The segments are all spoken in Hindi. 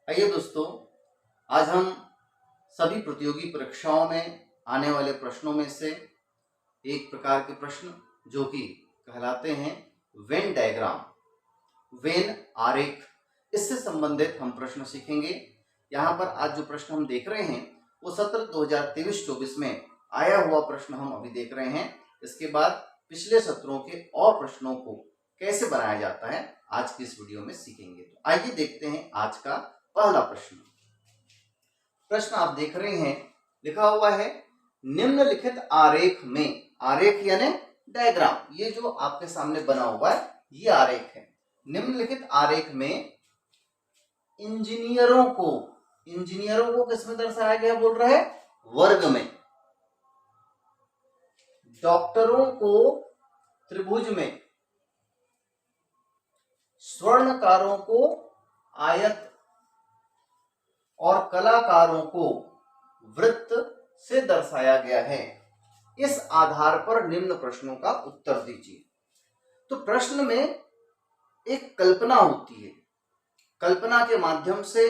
आइए दोस्तों, आज हम सभी प्रतियोगी परीक्षाओं में आने वाले प्रश्नों में से एक प्रकार के प्रश्न जो कि कहलाते हैं वेन डायग्राम, वेन आरेख, इससे संबंधित हम प्रश्न सीखेंगे। यहाँ पर आज जो प्रश्न हम देख रहे हैं वो सत्र 2023-24 में आया हुआ प्रश्न हम अभी देख रहे हैं। इसके बाद पिछले सत्रों के और प्रश्नों को कैसे बनाया जाता है आज की इस वीडियो में सीखेंगे। तो आइए देखते हैं आज का पहला प्रश्न आप देख रहे हैं, लिखा हुआ है निम्नलिखित आरेख में, आरेख यानी डायग्राम, ये जो आपके सामने बना हुआ है ये आरेख है। निम्नलिखित आरेख में इंजीनियरों को किसमें दर्शाया गया बोल रहा है? वर्ग में। डॉक्टरों को त्रिभुज में, स्वर्णकारों को आयत और कलाकारों को वृत्त से दर्शाया गया है। इस आधार पर निम्न प्रश्नों का उत्तर दीजिए। तो प्रश्न में एक कल्पना होती है, कल्पना के माध्यम से,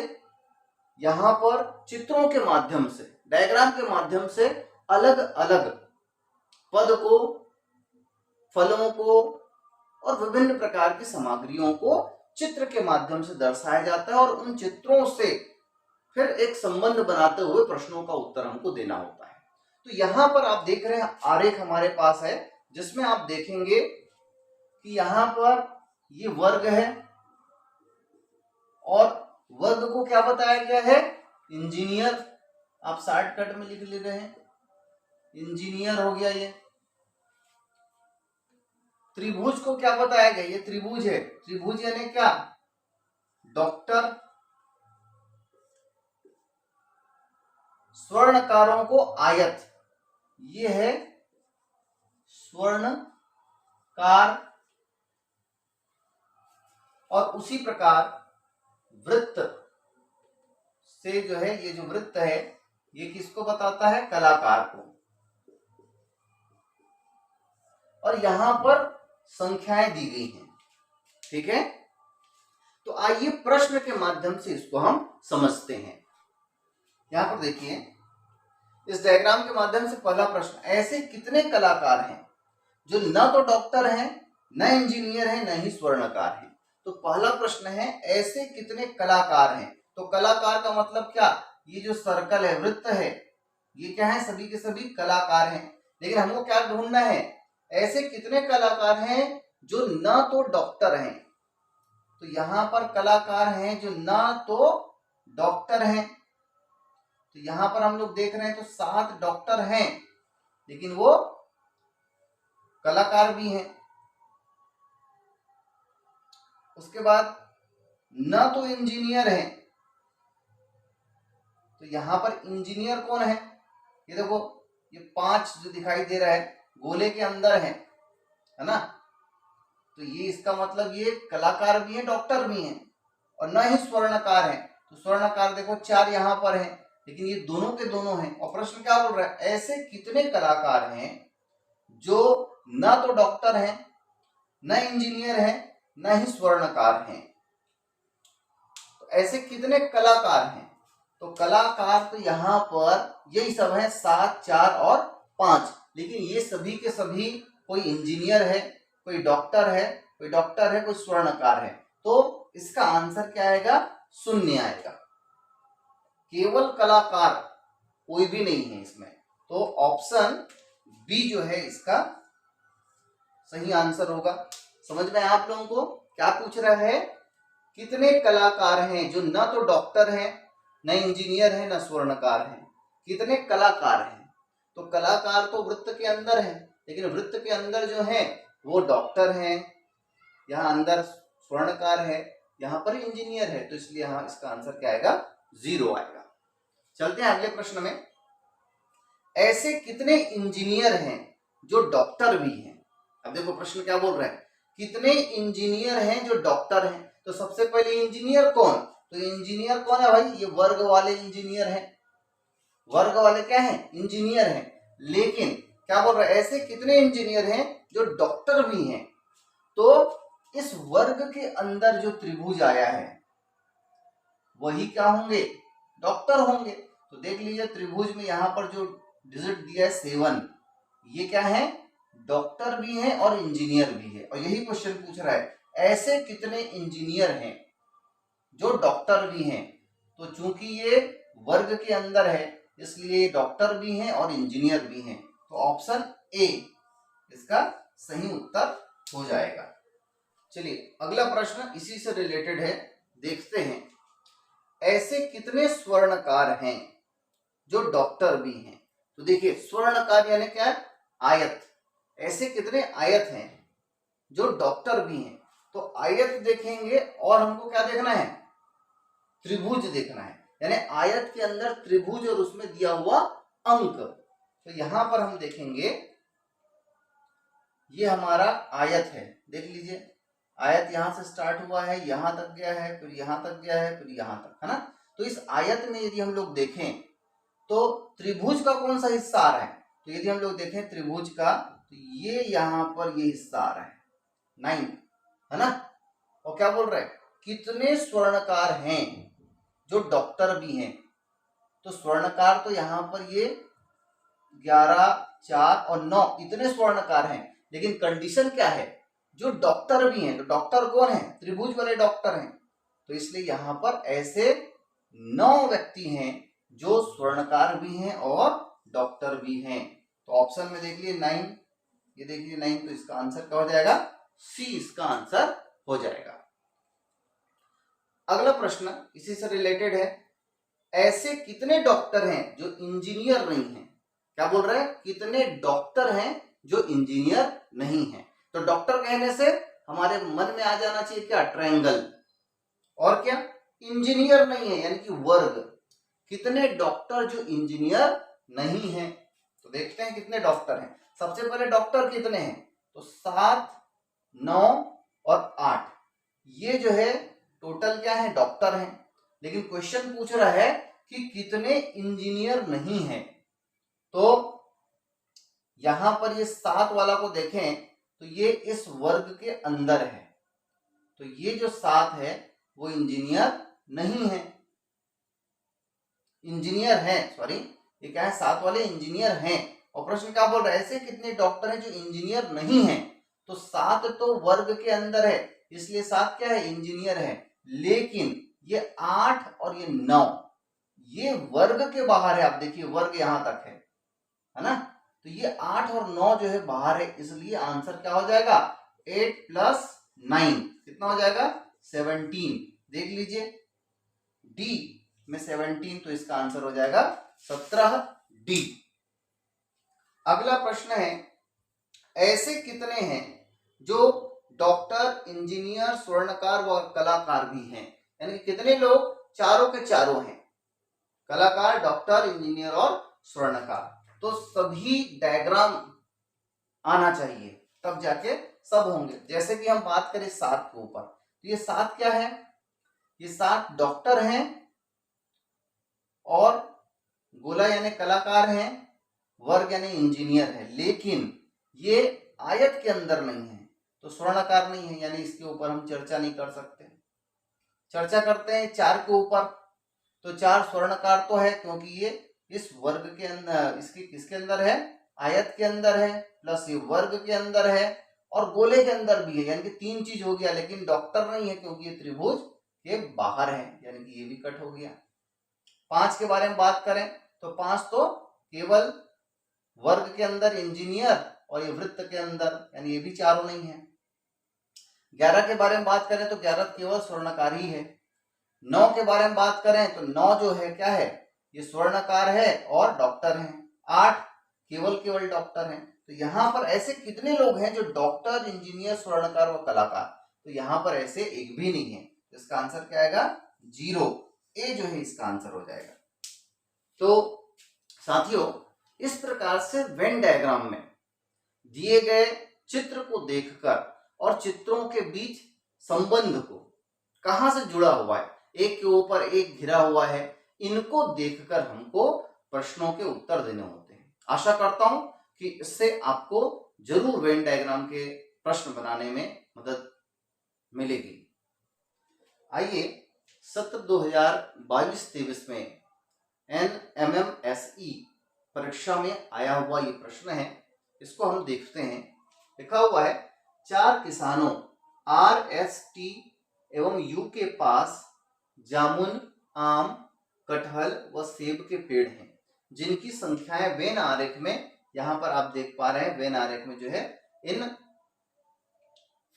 यहां पर चित्रों के माध्यम से, डायग्राम के माध्यम से अलग अलग पद को, फलों को और विभिन्न प्रकार की सामग्रियों को चित्र के माध्यम से दर्शाया जाता है और उन चित्रों से फिर एक संबंध बनाते हुए प्रश्नों का उत्तर हमको देना होता है। तो यहां पर आप देख रहे हैं आरेख हमारे पास है, जिसमें आप देखेंगे कि यहां पर ये वर्ग है और वर्ग को क्या बताया गया है? इंजीनियर। आप शॉर्टकट में लिख ले रहे हैं, इंजीनियर हो गया ये। त्रिभुज को क्या बताया गया? ये त्रिभुज है। त्रिभुज यानी क्या? डॉक्टर। स्वर्णकारों को आयत, ये है स्वर्णकार। और उसी प्रकार वृत्त से जो है, ये जो वृत्त है ये किसको बताता है? कलाकार को। और यहां पर संख्याएं दी गई हैं, ठीक है। तो आइए प्रश्न के माध्यम से इसको हम समझते हैं। यहां पर देखिए, इस डायग्राम के माध्यम से पहला प्रश्न, ऐसे कितने कलाकार हैं जो न तो डॉक्टर हैं, न इंजीनियर हैं, न ही स्वर्णकार हैं? तो पहला प्रश्न है ऐसे कितने कलाकार हैं। तो कलाकार का मतलब क्या? ये जो सर्कल है, वृत्त है, ये क्या है? सभी के सभी कलाकार हैं। लेकिन हमको क्या ढूंढना है? ऐसे कितने कलाकार हैं जो न तो डॉक्टर हैं। तो यहां पर कलाकार हैं जो न तो डॉक्टर हैं। तो यहां पर हम लोग देख रहे हैं तो 7 डॉक्टर हैं, लेकिन वो कलाकार भी हैं। उसके बाद न तो इंजीनियर है। तो यहां पर इंजीनियर कौन है? ये देखो, ये 5 जो दिखाई दे रहा है गोले के अंदर है ना। तो ये इसका मतलब ये कलाकार भी है, डॉक्टर भी हैं, और न ही स्वर्णकार है। तो स्वर्णकार देखो 4 यहां पर है, लेकिन ये दोनों के दोनों हैं। और प्रश्न क्या बोल रहा है? ऐसे कितने कलाकार हैं जो न तो डॉक्टर हैं, न इंजीनियर हैं, न ही स्वर्णकार हैं। तो ऐसे कितने कलाकार हैं? तो कलाकार तो यहां पर यही सब है, 7, 4 और 5। लेकिन ये सभी के सभी, कोई इंजीनियर है, कोई डॉक्टर है, कोई स्वर्णकार है। तो इसका आंसर क्या आएगा? 0 आएगा। केवल कलाकार कोई भी नहीं है इसमें। तो ऑप्शन बी जो है इसका सही आंसर होगा। समझ में आप लोगों को क्या पूछ रहा है? कितने कलाकार हैं जो न तो डॉक्टर हैं, न इंजीनियर हैं, न स्वर्णकार हैं। कितने कलाकार हैं? तो कलाकार तो वृत्त के अंदर है, लेकिन वृत्त के अंदर जो है वो डॉक्टर हैं, यहाँ अंदर स्वर्णकार है, यहाँ पर इंजीनियर है। तो इसलिए यहाँ इसका आंसर क्या आएगा? 0 आएगा। चलते हैं अगले प्रश्न में। ऐसे कितने इंजीनियर हैं जो डॉक्टर भी हैं? अब देखो प्रश्न क्या बोल रहे हैं, कितने इंजीनियर हैं जो डॉक्टर हैं। तो सबसे पहले इंजीनियर कौन? तो इंजीनियर कौन है भाई? ये वर्ग वाले इंजीनियर हैं। वर्ग वाले क्या हैं? इंजीनियर हैं। लेकिन क्या बोल रहा है? ऐसे कितने इंजीनियर हैं जो डॉक्टर भी हैं। तो इस वर्ग के अंदर जो त्रिभुज आया है, वही क्या होंगे, डॉक्टर होंगे। तो देख लीजिए त्रिभुज में यहाँ पर जो डिजिट दिया है 7, ये क्या है, डॉक्टर भी है और इंजीनियर भी है। और यही क्वेश्चन पूछ रहा है ऐसे कितने इंजीनियर हैं जो डॉक्टर भी हैं। तो चूंकि ये वर्ग के अंदर है इसलिए डॉक्टर भी हैं और इंजीनियर भी हैं, तो ऑप्शन ए इसका सही उत्तर हो जाएगा। चलिए अगला प्रश्न इसी से रिलेटेड है, देखते हैं। ऐसे कितने स्वर्णकार हैं जो डॉक्टर भी हैं। तो देखिए स्वर्णकार यानी क्या है, आयत। ऐसे कितने आयत हैं जो डॉक्टर भी हैं। तो आयत देखेंगे और हमको क्या देखना है, त्रिभुज देखना है, यानी आयत के अंदर त्रिभुज और उसमें दिया हुआ अंक। तो यहां पर हम देखेंगे ये हमारा आयत है, देख लीजिए आयत यहां से स्टार्ट हुआ है, यहां तक गया है, फिर यहां तक गया है, फिर यहां तक, है ना। तो इस आयत में यदि हम लोग देखें तो त्रिभुज का कौन सा हिस्सा आ रहा है, तो यदि हम लोग देखें त्रिभुज का तो ये यहां पर ये हिस्सा आ रहा है 9, है ना। और क्या बोल रहा है, कितने स्वर्णकार हैं जो डॉक्टर भी हैं। तो स्वर्णकार तो यहां पर ये 11, 4 और 9 इतने स्वर्णकार हैं, लेकिन कंडीशन क्या है, जो डॉक्टर भी हैं। तो डॉक्टर कौन है, त्रिभुज वाले डॉक्टर हैं। तो इसलिए यहां पर ऐसे 9 व्यक्ति हैं जो स्वर्णकार भी हैं और डॉक्टर भी हैं। तो ऑप्शन में देख लिए 9, ये देख लिए 9, तो इसका आंसर क्या हो जाएगा, सी इसका आंसर हो जाएगा। अगला प्रश्न इसी से रिलेटेड है। ऐसे कितने डॉक्टर हैं जो इंजीनियर नहीं हैं। क्या बोल रहे हैं, कितने डॉक्टर हैं जो इंजीनियर नहीं हैं। तो डॉक्टर कहने से हमारे मन में आ जाना चाहिए क्या, ट्रायंगल, और क्या इंजीनियर नहीं है यानी कि वर्ग। कितने डॉक्टर जो इंजीनियर नहीं हैं। तो देखते हैं कितने डॉक्टर हैं। सबसे पहले डॉक्टर कितने हैं, तो 7, 9 और 8, ये जो है टोटल क्या है, डॉक्टर हैं। लेकिन क्वेश्चन पूछ रहा है कि कितने इंजीनियर नहीं हैं। तो यहां पर ये 7 वाला को देखें तो ये इस वर्ग के अंदर है, तो ये जो 7 है वो इंजीनियर नहीं है, इंजीनियर है, सॉरी ये क्या है, 7 वाले इंजीनियर हैं। और प्रश्न क्या बोल रहा है, ऐसे कितने डॉक्टर हैं जो इंजीनियर नहीं हैं। तो 7 तो वर्ग के अंदर है इसलिए 7 क्या है, इंजीनियर है। लेकिन ये 8 और ये 9 ये वर्ग के बाहर है। आप देखिए वर्ग यहां तक है ना। तो ये 8 और 9 जो है बाहर है, इसलिए आंसर क्या हो जाएगा, 8 + 9 कितना हो जाएगा, 17। देख लीजिए डी में 17, तो इसका आंसर हो जाएगा 17D। अगला प्रश्न है, ऐसे कितने हैं जो डॉक्टर, इंजीनियर, स्वर्णकार व कलाकार भी हैं। यानी कितने लोग, चारों के चारों हैं, कलाकार, डॉक्टर, इंजीनियर और स्वर्णकार। तो सभी डायग्राम आना चाहिए तब जाके सब होंगे। जैसे कि हम बात करें 7 के ऊपर, तो ये 7 क्या है, ये 7 डॉक्टर हैं और गोला यानी कलाकार हैं, वर्ग यानी इंजीनियर है। लेकिन ये आयत के अंदर नहीं है तो स्वर्णकार नहीं है, यानी इसके ऊपर हम चर्चा नहीं कर सकते। चर्चा करते हैं 4 के ऊपर, तो 4 स्वर्णकार तो है क्योंकि ये इस वर्ग के अंदर, इसके किसके अंदर है, आयत के अंदर है, प्लस ये वर्ग के अंदर है और गोले के अंदर भी है, यानी कि 3 चीज हो गया। लेकिन डॉक्टर नहीं है क्योंकि ये त्रिभुज के बाहर है, यानी कि ये भी कट हो गया। 5 के बारे में बात करें तो 5 तो केवल वर्ग के अंदर इंजीनियर और ये वृत्त के अंदर, यानी ये भी चारों नहीं है। 11 के बारे में बात करें तो 11 केवल स्वर्णकार ही है। 9 के बारे में बात करें तो 9 जो है क्या है, ये स्वर्णकार है और डॉक्टर है। 8 केवल डॉक्टर है। तो यहाँ पर ऐसे कितने लोग हैं जो डॉक्टर, इंजीनियर, स्वर्णकार व कलाकार, तो यहाँ पर ऐसे एक भी नहीं है। इसका आंसर क्या आएगा, 0, ए जो है इसका आंसर हो जाएगा। तो साथियों इस प्रकार से वेन डायग्राम में दिए गए चित्र को देखकर और चित्रों के बीच संबंध को, कहां से जुड़ा हुआ है, एक के ऊपर एक घिरा हुआ है, इनको देखकर हमको प्रश्नों के उत्तर देने होते हैं। आशा करता हूं कि इससे आपको जरूर वेन डायग्राम के प्रश्न बनाने में मदद मिलेगी। आइए सत्र 2022-23 में NMMSE परीक्षा में आया हुआ ये प्रश्न है। इसको हम देखते हैं। लिखा हुआ है, 4 किसानों RST एवं U के पास जामुन, आम, कटहल व सेब के पेड़ हैं, जिनकी संख्याएं वेन आरेख में, यहाँ पर आप देख पा रहे हैं वेन आरेख में जो है इन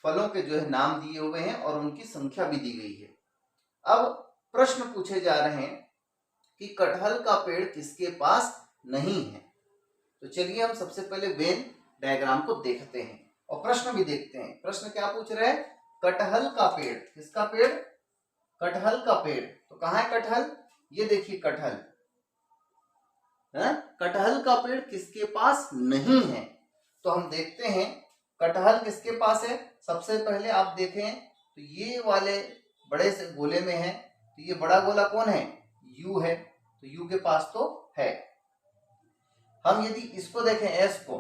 फलों के जो है नाम दिए हुए हैं और उनकी संख्या भी दी गई है। अब प्रश्न पूछे जा रहे हैं कि कटहल का पेड़ किसके पास नहीं है। तो चलिए हम सबसे पहले वेन डायग्राम को देखते हैं और प्रश्न भी देखते हैं। प्रश्न क्या पूछ रहे हैं? कटहल का पेड़, किसका पेड़? कटहल का पेड़। तो कहाँ है कटहल? ये देखिए कटहल है। कटहल का पेड़ किसके पास नहीं है? तो हम देखते हैं कटहल किसके पास है। सबसे पहले आप देखें तो ये वाले बड़े से गोले में है, तो ये बड़ा गोला कौन है? U है, तो U के पास तो है। हम यदि इसको देखें S को,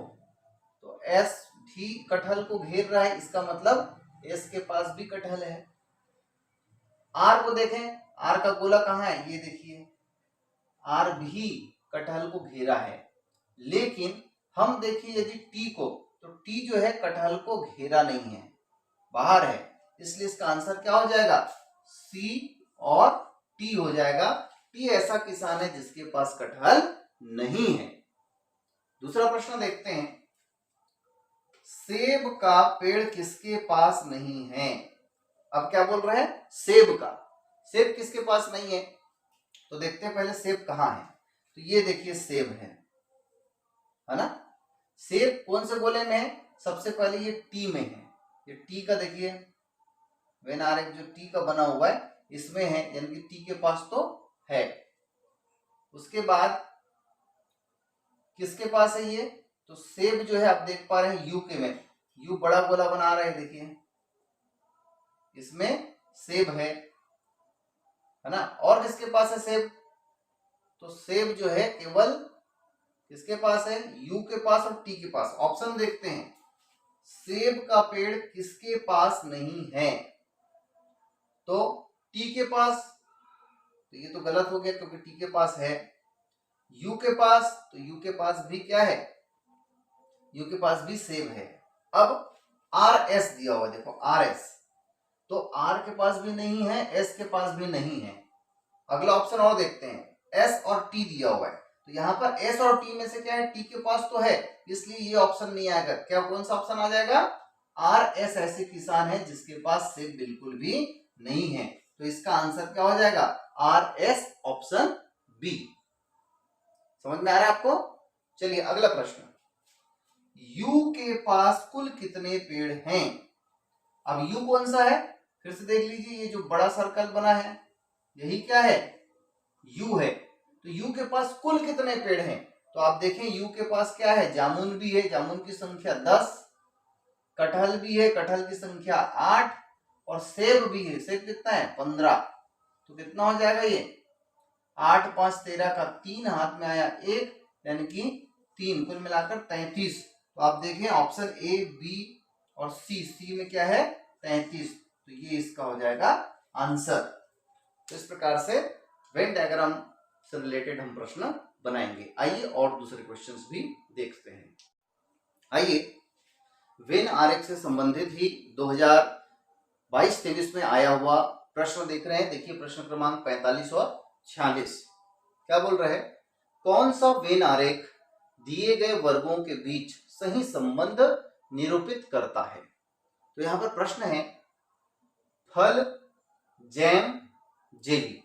तो S भी कटहल को घेर रहा है, इसका मतलब S के पास भी कटहल है। R को देखें, R का गोला कहाँ है? ये देखिए R भी कटहल को घेरा है। लेकिन हम देखिए यदि T को, तो T जो है कटहल को घेरा नहीं है, बाहर है, इसलिए इसका आंसर क्या हो जाएगा? C और T हो जाएगा। T ऐसा किसान है जिसके पास कटहल नहीं है। दूसरा प्रश्न देखते हैं, सेब का पेड़ किसके पास नहीं है? अब क्या बोल रहे हैं? सेब का। सेब किसके पास नहीं है? तो देखते हैं पहले सेब कहाँ है। तो ये देखिए सेब है ना। सेब कौन से गोले में है? सबसे पहले ये टी में है। ये टी का देखिए वेन आरेख जो टी का बना हुआ है इसमें है, यानी कि टी के पास तो है। उसके बाद किसके पास है ये? तो सेब जो है आप देख पा रहे हैं यू के में, यू बड़ा गोला बना रहे हैं, देखिए इसमें सेब है ना। और किसके पास है सेब? तो सेब जो है केवल किसके पास है? यू के पास और टी के पास। ऑप्शन देखते हैं, सेब का पेड़ किसके पास नहीं है? तो टी के पास, तो ये तो गलत हो गया क्योंकि टी के पास है। यू के पास, तो यू के पास भी क्या है? यू के पास भी सेब है। अब आर एस दिया हुआ, देखो आर एस, तो आर के पास भी नहीं है, एस के पास भी नहीं है। अगला ऑप्शन और देखते हैं, एस और टी दिया हुआ है, तो यहाँ पर एस और टी में से क्या है? टी के पास तो है, इसलिए ये ऑप्शन नहीं आएगा। क्या कौन सा ऑप्शन आ जाएगा? आर एस ऐसे किसान है जिसके पास सेब बिल्कुल भी नहीं है। तो इसका आंसर क्या हो जाएगा? R S, option B. समझ में आ रहा है आपको? चलिए अगला प्रश्न, यू के पास कुल कितने पेड़ हैं? अब यू कौन सा है? फिर से देख लीजिए, ये जो बड़ा सर्कल बना है यही क्या है? यू है। तो यू के पास कुल कितने पेड़ हैं? तो आप देखें यू के पास क्या है? जामुन भी है, जामुन की संख्या 10, कटहल भी है, कटहल की संख्या 8 और सेब भी है, सेब कितना है? 15। तो कितना हो जाएगा ये? 8 5 13 का 3 हाथ में आया 1, यानी कि 3, कुल मिलाकर 33। तो आप देखें ऑप्शन ए, बी और सी, सी में क्या है? 33। तो ये इसका हो जाएगा आंसर। तो इस प्रकार से वेन डायग्राम से रिलेटेड हम प्रश्न बनाएंगे। आइए और दूसरे क्वेश्चंस भी देखते हैं। आइए वेन आरेख से संबंधित ही 2022-23 में आया हुआ प्रश्न देख रहे हैं। देखिए प्रश्न क्रमांक 45 और 46 क्या बोल रहे हैं? कौन सा वेन आरेख दिए गए वर्गों के बीच सही संबंध निरूपित करता है? तो यहां पर प्रश्न है फल, जैम, जेली।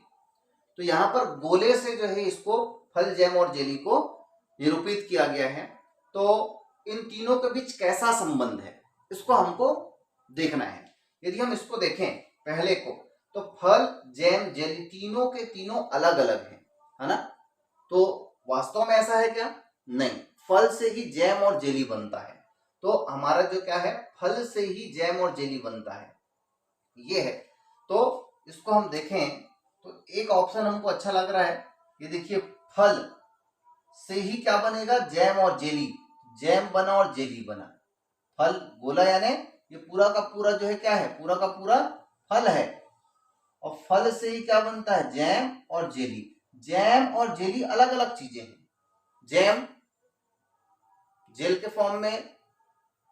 तो यहां पर गोले से जो है इसको फल, जैम और जेली को निरूपित किया गया है। तो इन तीनों के बीच कैसा संबंध है इसको हमको देखना है। यदि हम इसको देखें पहले को, तो फल, जैम, जेली तीनों के तीनों अलग अलग हैं, है ना। तो वास्तव में ऐसा है क्या? नहीं, फल से ही जैम और जेली बनता है। तो हमारा जो क्या है? फल से ही जैम और जेली बनता है, ये है। तो इसको हम देखें तो एक ऑप्शन हमको अच्छा लग रहा है, ये देखिए फल से ही क्या बनेगा? जैम और जेली, जैम बना और जेली बना। फल गोला यानी ये पूरा का पूरा जो है क्या है? पूरा का पूरा फल है, और फल से ही क्या बनता है, जैम और जेली। जैम और जेली अलग अलग चीजें हैं। जैम जेल के फॉर्म में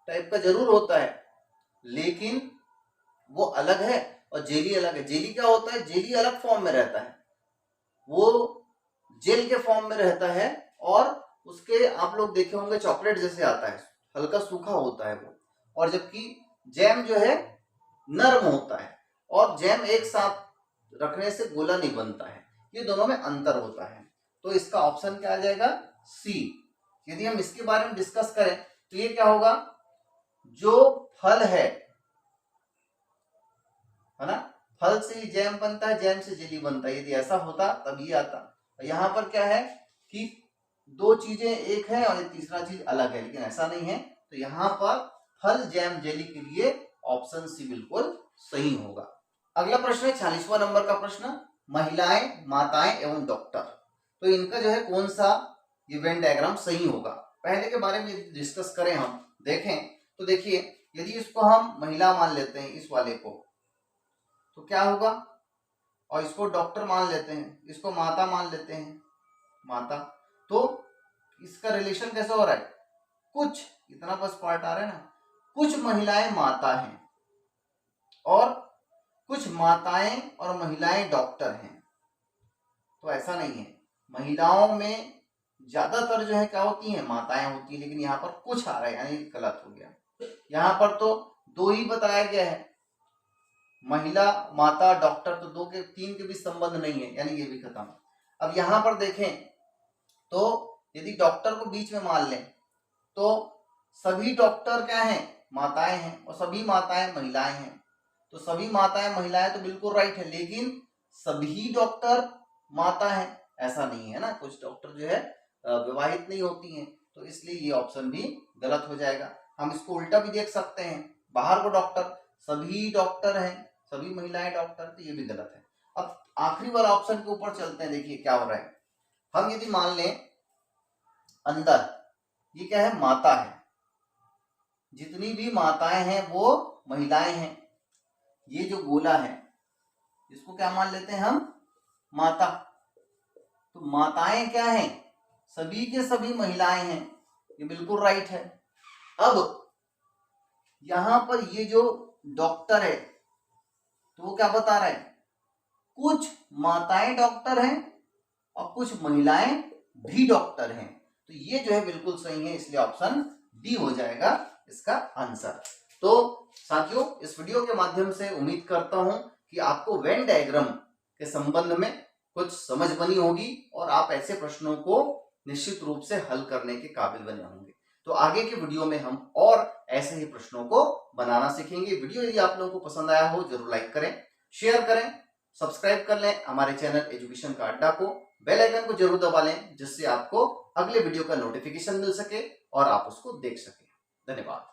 टाइप का जरूर होता है, लेकिन वो अलग है और जेली अलग है। जेली क्या होता है, जेली अलग फॉर्म में रहता है, वो जेल के फॉर्म में रहता है और उसके आप लोग देखे होंगे चॉकलेट जैसे आता है, हल्का सूखा होता है वो। और जबकि जैम जो है नरम होता है और जैम एक साथ रखने से गोला नहीं बनता है। ये दोनों में अंतर होता है। तो इसका ऑप्शन क्या आ जाएगा, सी। यदि हम इसके बारे में डिस्कस करें तो ये क्या होगा, जो फल है ना, फल से ही जैम बनता है, जैम से जेली बनता है। यदि ऐसा होता तब ये आता। यहाँ पर क्या है कि दो चीजें एक है और तीसरा चीज अलग है, लेकिन ऐसा नहीं है। तो यहाँ पर फल जैम जेली के लिए ऑप्शन सी बिल्कुल सही होगा। अगला प्रश्न है 46वां नंबर का प्रश्न, महिलाएं, माताएं एवं डॉक्टर। तो इनका जो है कौन सा ये वेन डायग्राम सही होगा। पहले के बारे में डिस्कस करें, हम देखें तो देखिए, यदि इसको हम महिला मान लेते हैं, इस वाले को, तो क्या होगा, और इसको डॉक्टर मान लेते हैं, इसको माता मान लेते हैं, माता, तो इसका रिलेशन कैसे हो रहा है, कुछ इतना बस पार्ट आ रहा है ना, कुछ महिलाएं माता हैं और कुछ माताएं और महिलाएं डॉक्टर हैं। तो ऐसा नहीं है, महिलाओं में ज्यादातर जो है क्या होती है, माताएं होती है, लेकिन यहाँ पर कुछ आ रहा है, यानी गलत हो गया। यहाँ पर तो दो ही बताया गया है, महिला, माता, डॉक्टर, तो दो के तीन के बीच संबंध नहीं है, यानी ये भी खत्म। अब यहाँ पर देखें तो यदि डॉक्टर को बीच में मान लें तो सभी डॉक्टर क्या हैं, माताएं हैं, और सभी माताएं महिलाएं हैं। तो सभी माताएं महिलाएं तो बिल्कुल राइट है, लेकिन सभी डॉक्टर माता है ऐसा नहीं है ना, कुछ डॉक्टर जो है विवाहित नहीं होती हैं, तो इसलिए ये ऑप्शन भी गलत हो जाएगा। हम इसको उल्टा भी देख सकते हैं, बाहर को डॉक्टर, सभी डॉक्टर हैं, सभी महिलाएं डॉक्टर, तो ये भी गलत है। अब आखिरी वाला ऑप्शन के ऊपर चलते हैं, देखिए क्या हो रहा है। हम यदि मान लें अंदर ये क्या है, माता है, जितनी भी माताएं हैं वो महिलाएं हैं। ये जो गोला है इसको क्या मान लेते हैं हम, माता। तो माताएं क्या हैं, सभी के सभी महिलाएं हैं, ये बिल्कुल राइट है। अब यहां पर ये जो डॉक्टर है तो वो क्या बता रहा है, कुछ माताएं डॉक्टर हैं और कुछ महिलाएं भी डॉक्टर हैं। तो ये जो है बिल्कुल सही है, इसलिए ऑप्शन डी हो जाएगा इसका आंसर। तो साथियों, इस वीडियो के माध्यम से उम्मीद करता हूं कि आपको वेन डायग्राम के संबंध में कुछ समझ बनी होगी और आप ऐसे प्रश्नों को निश्चित रूप से हल करने के काबिल बने होंगे। तो आगे के वीडियो में हम और ऐसे ही प्रश्नों को बनाना सीखेंगे। वीडियो यदि आप लोगों को पसंद आया हो जरूर लाइक करें, शेयर करें, सब्सक्राइब कर लें हमारे चैनल एजुकेशन का अड्डा को, बेल आइकन को जरूर दबा लें जिससे आपको अगले वीडियो का नोटिफिकेशन मिल सके और आप उसको देख सकें। धन्यवाद।